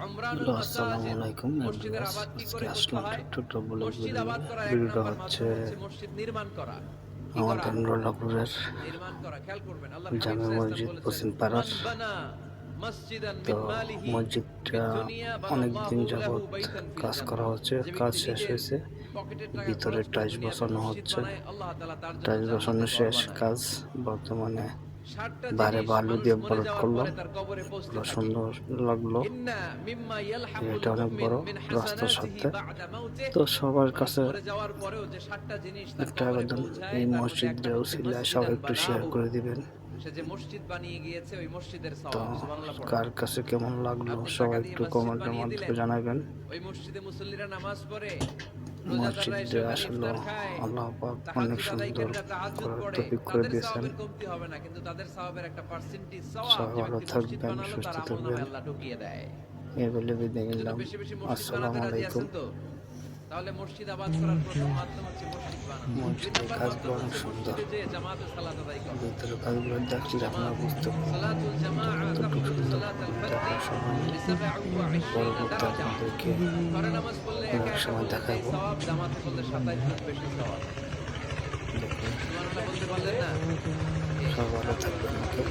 Hello, আসসালামু আলাইকুম everyone. আজকে আসলাম ছোট্ট বলে ভিডিওটা হচ্ছে আমাদের নুরুল্লাহপুরের জামে মসজিদ পশ্চিম পাড়ার। তো মসজিদটা অনেক দিন যাবৎ কাজ করা হচ্ছে, কাজ শেষ হয়েছে, ভিতরে টাইলস বসানো হচ্ছে, টাইলস বসানো শেষ কাজ। বর্তমানে বাইরে বালু দিয়ে ভরাট করলাম, পুরো সুন্দর লাগলো। এটা অনেক বড় রাস্তার সাথে। তো সবার কাছে একটা আবেদন, এই মসজিদের উসিলায় সবাই একটু শেয়ার করে দিবেন। তো কার কাছে কেমন লাগলো সবাই একটু কমেন্টের মাধ্যমে জানাবেন। মসজিদে আসলে আল্লাহ পাক অনেক সুন্দর করার তৌফিক করে দিয়েছেন। সবাই ভালো থাকবেন, সুস্থ থাকবেন, এই বলে বিদায় নিলাম। আসসালামু আলাইকুম। তাহলে মসজিদ আবাদ করার প্রথম মাধ্যম হচ্ছে মসজিদ বানানো। মসজিদের কাজগুলো অনেক সুন্দর, মসজিদে যে জামাতে সালাত আদায় করা। ভিতরে কাজগুলো দেখলে আপনারা বুঝতে সালাতুল জামাআ কতটুকু তাফদুলু সুন্দর। সালাতাল দেখার সময় ফাজরি পরবর্তী দারাজা। আপনাদেরকে ঘরে নামাজ পড়লে একা অনেক একা সময় বললে যেই দেখাবো। সওয়াব, জামাতে পড়লে 27 গুণ বেশি সওয়াব। দেখুন, সুবহানাল্লাহ বলতে পারলেন না? সব ভালো থাকবেন। ওকে।